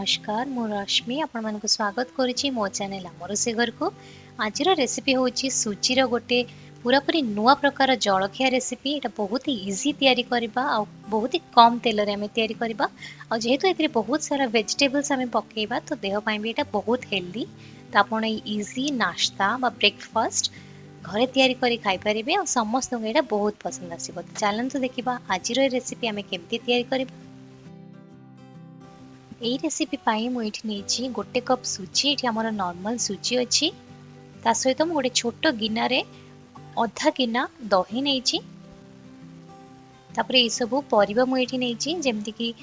नमस्कार मु रश्मि आपण मानक स्वागत करुच्ची मो चैनल आम रोषे घर को। आज रेसिपी हूँ सुजीर गोटे पूरापूरी नुआ प्रकार जलखिया रेसिपी। ये बहुत ही इजी तैयारी करबा आ बहुत ही कम तेल रे हमें तैयारी करबा आ जेहेतु एथिरे बहुत सारा वेजिटेबल्स हमें पकेबा तो देह पई भी एटा बहुत हेल्दी। तो आपण इजी नाश्ता बा ब्रेकफास्ट घरे तैयारी करी खाई परिबे और समस्त को एटा बहुत पसंद आसीबो। चलंतु देखिबा आज रेसिपी हमें केमती तैयारी करबा। एई रेसिपी पाई मु एठी नेछि गोटे कप सुजी। एठी हमर नॉर्मल सुजी अछि। ता सहित मु गोटे छोट गिना रे आधा गिना दही नेछि। तापरे ए सब परिबा मु एठी नेछि जेमति कि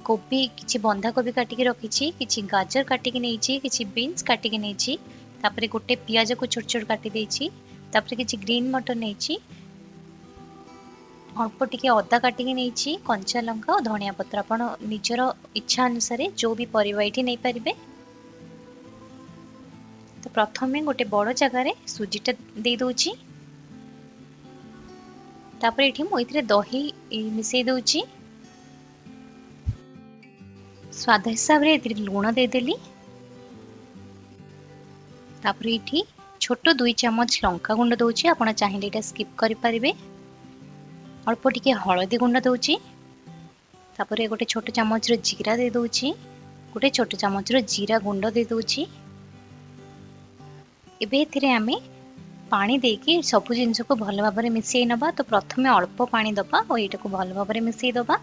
कोबी किछि बंधा कोबी काटि के रखिछि, किछि गाजर काटि के नेछि, किछि बीन्स काटि के नेछि। तापरे गोटे पियाज को छोट छोट काटि देछि। तापरे किछि ग्रीन मटर नेछि, अल्प टिके अदा काटिकी नहीं, कंचा लंका और धनिया पत्र आपण निजर इच्छा अनुसार जो भी परिबा एठी नहीं पारिबे। तो प्रथमे गोटे बड़ जगार सुजीटा दे दोछि। तापर एठी मु इथिरे दही मिसई दोछि। स्वाद हिसाब रे इथिरे लूण दे देली। तापर एठी छोट 2 चम्मच लंका गुंड दोछि। आपण चाहिले एटा स्किप करि परिबे। अल्प टिके हळदी गुंड दोछि। तापर गोटे छोट चम्मच रो जीरा दे दोछि। गोटे छोट चम्मच रो जीरा गुंड दे दोछि। एबे एथिरे आमे पानी देकी सब जिंस को भल भाबरे मिसई नबा। तो प्रथमे अल्प पानी दबा और एटा को भल भाबरे मिसई दबा।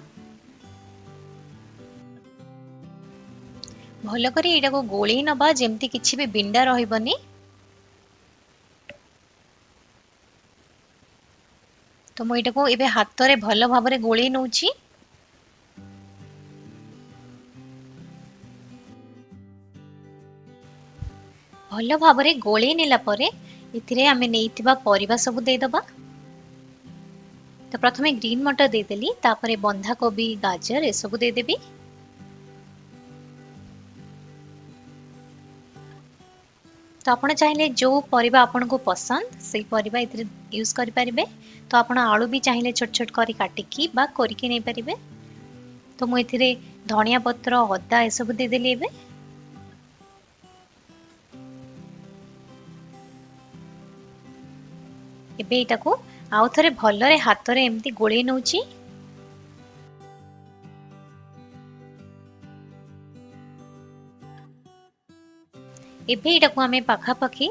भल करी एटा को गोली नबा जेमति किछि भी बिंडा रहिबनी। तो मु एटा को एबे हाथ रे भल भाबरे गोली नउछि। भल भाबरे गोली नेला परे इथिरे आमे नेइथिबा परिबा सब दे दबा। तो प्रथमे ग्रीन मटर दे देली, तापरे बंधा कोबी गाजर ए सब दे देबी। तो आपण चाहिले जो परिबा आपण को पसंद से परिबा इथिरे यूज करि परिबे। तो आपण आलू भी चाहिले छोट छोट करी काटिकी बा करिके नै परिबे। तो मु इथिरे धनिया पत्र अदा ए सब दे देली। एबे एबे एटा को आउ थरे भलरे हाथ रे एम्ति गोळेई नउची। एबे एटा को हमें पाखा पाखी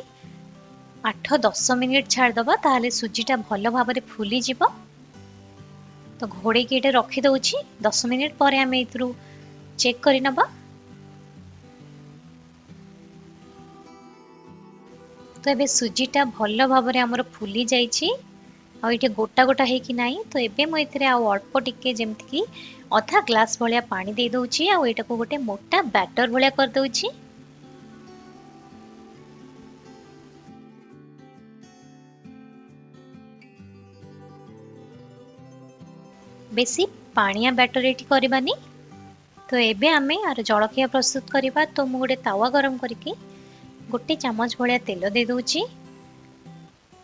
8-10 मिनिट छाड़ दबा। ताहले सुजीटा भल भाबरे फुली जिवो। तो घोड़े के एटा रखी दउची। 10 मिनिट परे हमें इथरु चेक करि नबा। तो एबे सुजीटा भल भाबरे हमर फुली जाईची आ इटे गोटा गोटा हे कि नाही। तो एबे मु इथरे आ अल्प टिके जेमति कि आधा ग्लास भलिया पानी दे दउची आ एटा को गोटे मोटा बैटर भलिया कर दउची। बेसी पानिया बैटर एठी करबानी। तो एबे आमे आर जलखिया प्रस्तुत करबा। तो मु गोटे तावा गरम करके गोटे चम्मच भलिया तेल दे दउची।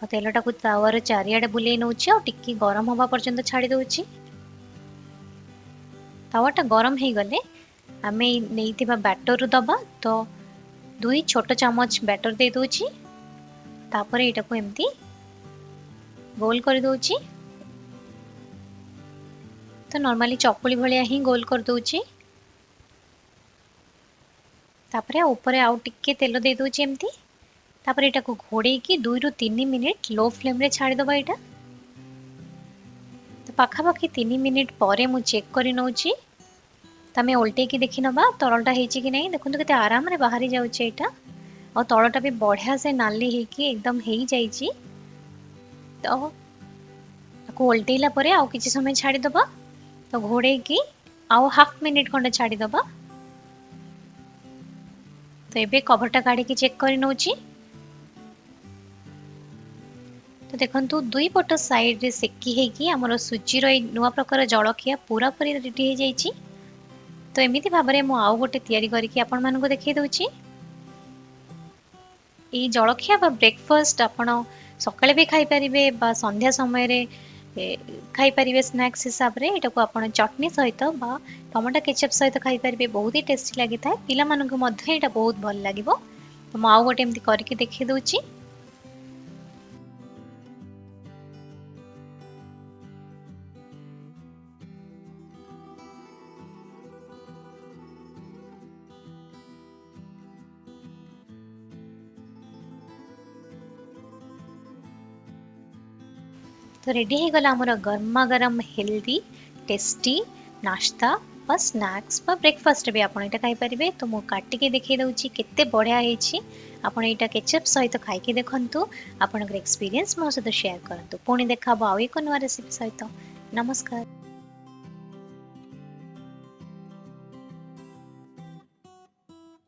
आ तेलटा को तावार चारियाडे बुलेई नउची और टिक्की गरम होबा पर्यंत छाड़ी दउची। तावाटा गरम हे गले आमे नेइतिबा बैटर दबा। तो 2 छोट चम्मच बैटर दे दउची। तापर एटा को एम्ति गोल कर दउची। तो नॉर्मली चकुली भलिया ही गोल कर दउची। तापरे ऊपर आउ टिक्के तेल दे दउची एम्ति। तापर एटा को घोड़े की 2-3 मिनिट लो फ्लेम रे छाड़ी दबा एटा। तो पाखा पाखी 3 मिनिट परे मु चेक करि नउची। तमे उल्टे की देखि नबा तळटा हेची कि नै। देखंतु केते आराम रे बाहरी जाउची एटा और तळटा भी बढ़िया से नाली हे कि एकदम हेई जाईची। तो ताको उल्टेला परे आउ किछि समय छाड़ी दबा। तो घोड़े की आउ हाफ मिनिट खंडे छाड़ी दबा। तो एबे कवरटा काढी की चेक करि नउची। तो देखंतु दुई पट साइड रे सेकी हे कि हमर सुजी रो नुवा प्रकार जलखिया पूरा पूरी रेडी हे जाईची। तो एमिति भाबरे मु आउ गोटे तयारी करिकि आपण मानको देखै दउची। ए जलखिया बा ब्रेकफास्ट आपण सकाळे भी खाई परिबे बा संध्या समय रे ଖାଇପାରିବେ ସ୍ନାକ୍ସ ହିସାବରେ। ଏଟାକୁ ଆପଣ ଚଟନି ସହିତ ବା ଟମାଟୋ କେଚପ୍ ସହିତ ଖାଇପାରିବେ, ବହୁତ ହି ଟେଷ୍ଟି ଲାଗିଥାଏ। ପିଲାମାନଙ୍କୁ ମଧ୍ୟ ଏଇଟା ବହୁତ ଭଲ ଲାଗିବ। ତ ମୁଁ ଆଉ ଗୋଟେ ଏମିତି କରିକି ଦେଖେଇ ଦଉଛି। तो रेडी हो गला हमर गरमा गरम हेल्दी टेस्टी नाश्ता बा स्नैक्स बा ब्रेकफास्ट भी आपण एटा खाई परिबे। तो मु काटिके देखै दउची केते बढ़िया हेछि। आपण एटा केचप सहित खाइके देखंतु, आपनकर एक्सपीरियंस मो सहित शेयर करंतु। पुणी देखा आउ एक नवा रेसिपी सहित। नमस्कार।